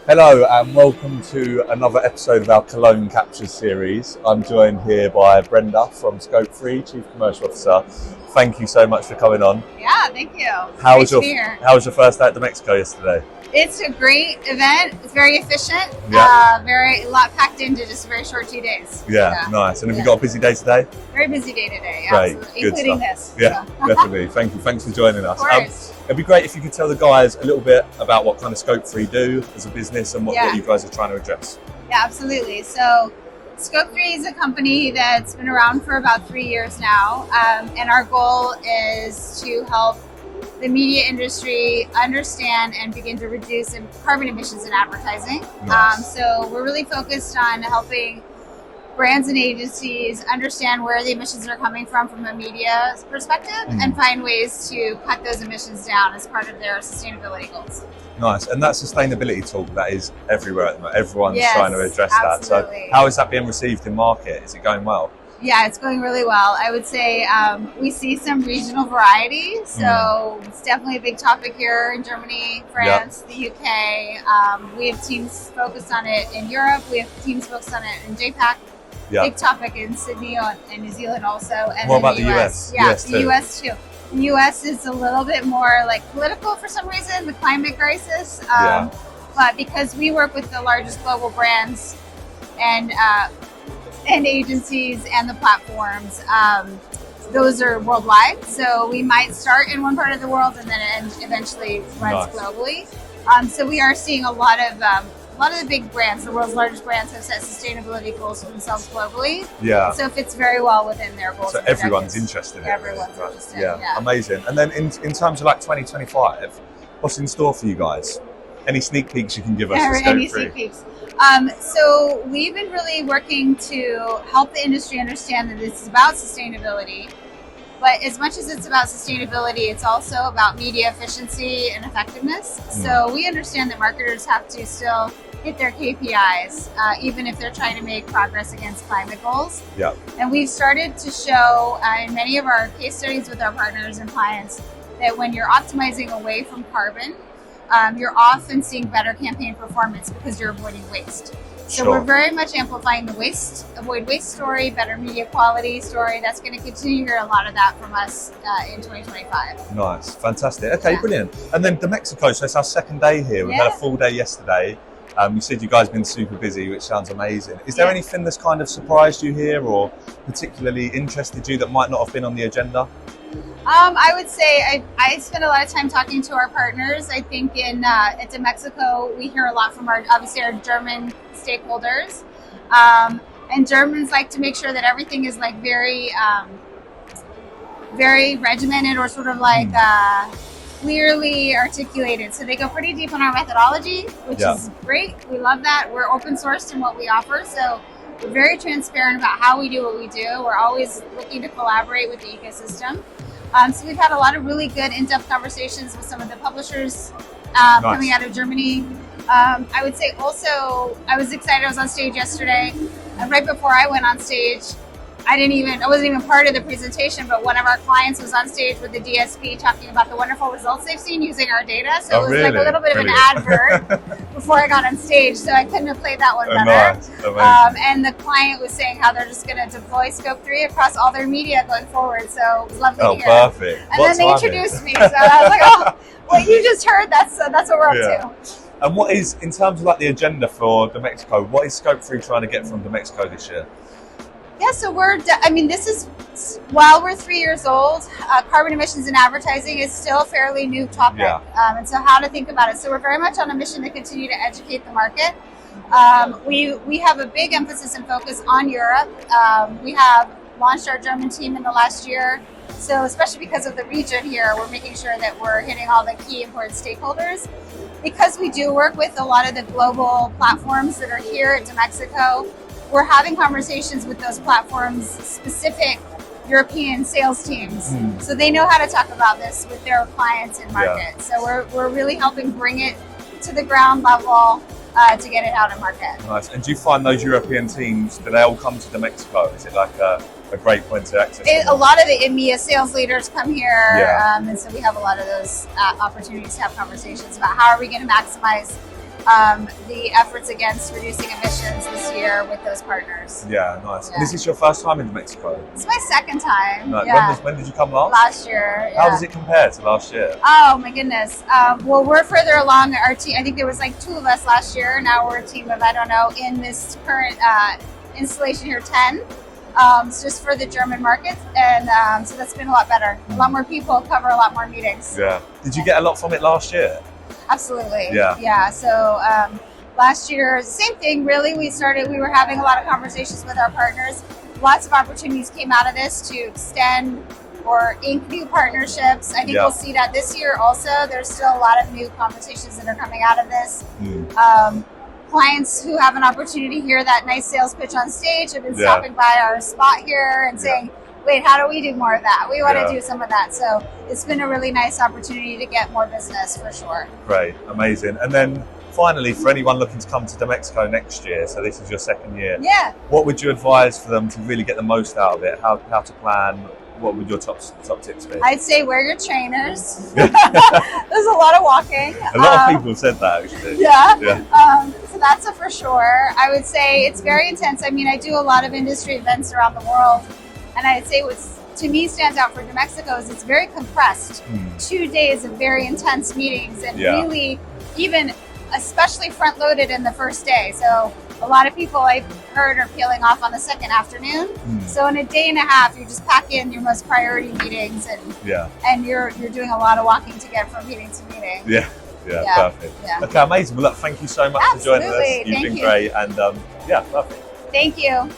Hello and welcome to another episode of our Cologne Captures series. I'm joined here by Brenda from Scope3, Chief Commercial Officer. Thank you so much for coming on. Yeah, thank you. How was your first day to Mexico yesterday? It's a great event. It's very efficient. Yeah. A lot packed into just a very short 2 days. Yeah, nice. And have you got a busy day today? Very busy day today, Great, absolutely, good including stuff. this. Yeah, definitely. Thank you. Thanks for joining us. Of course. It'd be great if you could tell the guys a little bit about what kind of Scope3 do as a business and what you guys are trying to address. Yeah, absolutely. So Scope3 is a company that's been around for about 3 years now, and our goal is to help the media industry understand and begin to reduce carbon emissions in advertising. Nice. So we're really focused on helping brands and agencies understand where the emissions are coming from a media perspective and find ways to cut those emissions down as part of their sustainability goals. Nice. And that sustainability talk, that is everywhere at the moment. Everyone's trying to address absolutely. that. So how is that being received in market? Is it going well? Yeah, it's going really well. I would say we see some regional variety. So it's definitely a big topic here in Germany, France, the UK. We have teams focused on it in Europe. We have teams focused on it in JPAC. Big topic in Sydney and New Zealand also. And what about the US? Yeah, US the US too. The US is a little bit more like political for some reason, the climate crisis. But because we work with the largest global brands and agencies and the platforms, those are worldwide. So we might start in one part of the world and then it eventually runs globally. So we are seeing a lot of the big brands, the world's largest brands, have set sustainability goals for themselves globally. Yeah. So it fits very well within their goals. So everyone's interested in it. Everyone's interested. Yeah, amazing. And then in terms of like 2025, what's in store for you guys? Any sneak peeks you can give us? Any sneak peeks. So we've been really working to help the industry understand that this is about sustainability. But as much as it's about sustainability, it's also about media efficiency and effectiveness. So we understand that marketers have to still hit their KPIs, even if they're trying to make progress against climate goals. Yeah. And we've started to show in many of our case studies with our partners and clients that when you're optimizing away from carbon, you're often seeing better campaign performance because you're avoiding waste. So we're very much amplifying the avoid waste story, better media quality story. That's going to continue to hear a lot of that from us in 2025. Nice, fantastic. Okay, brilliant. And then to Mexico, so it's our second day here. We had a full day yesterday. You said you guys have been super busy, which sounds amazing. Is there anything that's kind of surprised you here or particularly interested you that might not have been on the agenda? I would say I spend a lot of time talking to our partners. I think at Mexico, we hear a lot from our German stakeholders. And Germans like to make sure that everything is like very regimented or sort of like clearly articulated. So they go pretty deep on our methodology, which is great. We love that. We're open sourced in what we offer. So we're very transparent about how we do what we do. We're always looking to collaborate with the ecosystem. So we've had a lot of really good in-depth conversations with some of the publishers coming out of Germany. I would say also, I was excited. I was on stage yesterday. Right before I went on stage, I wasn't even part of the presentation, but one of our clients was on stage with the DSP talking about the wonderful results they've seen using our data. So it was like a little bit of an advert before I got on stage. So I couldn't have played that one better. And the client was saying how they're just going to deploy Scope3 across all their media going forward. So it was lovely to hear. Perfect. And then they introduced me. So I was like, oh, what you just heard, that's what we're up to. And what is, in terms of like the agenda for the Mexico, what is Scope3 trying to get from the Mexico this year? Yeah, so this is, while we're 3 years old, carbon emissions in advertising is still a fairly new topic. And so how to think about it. So we're very much on a mission to continue to educate the market. We have a big emphasis and focus on Europe. We have launched our German team in the last year. So especially because of the region here, we're making sure that we're hitting all the key important stakeholders. Because we do work with a lot of the global platforms that are here at Mexico, we're having conversations with those platforms' specific European sales teams. So they know how to talk about this with their clients in market. So we're really helping bring it to the ground level to get it out in market. Nice. And do you find those European teams, do they all come to Mexico? Is it like a great point to access? A lot of the EMEA sales leaders come here, and so we have a lot of those opportunities to have conversations about how are we going to maximize the efforts against reducing emissions this year with those partners. Yeah, nice. Yeah. And is this your first time in Mexico? It's my second time. No, Yeah. when did you come last? Last year. How Yeah. does it compare to last year? Oh my goodness. Well, we're further along. Our team, I think there was like 2 of us last year. Now we're a team of, I don't know, in this current installation here, 10. It's just for the German market. And so that's been a lot better. A lot more people, cover a lot more meetings. Yeah. Did you get a lot from it last year? Absolutely. Yeah. Yeah. So last year, same thing really. We were having a lot of conversations with our partners. Lots of opportunities came out of this to extend or ink new partnerships. I think Yeah. we'll see that this year also. There's still a lot of new conversations that are coming out of this. Clients who have an opportunity to hear that nice sales pitch on stage have been stopping by our spot here and saying, wait, how do we do more of that? We want to do some of that. So it's been a really nice opportunity to get more business for sure. Great, amazing. And then finally, for anyone looking to come to Mexico next year, so this is your second year, what would you advise for them to really get the most out of it? How to plan? What would your top tips be? I'd say wear your trainers. There's a lot of walking. A lot of people have said that actually. So that's a for sure. I would say it's very intense. I mean, I do a lot of industry events around the world, and I'd say what's to me stands out for New Mexico is it's very compressed. 2 days of very intense meetings and really even especially front loaded in the first day. So a lot of people I've heard are peeling off on the second afternoon. So in a day and a half, you just pack in your most priority meetings and you're doing a lot of walking to get from meeting to meeting. Perfect. Okay, amazing. Well, look, thank you so much for joining us. You've been great, and perfect. Thank you.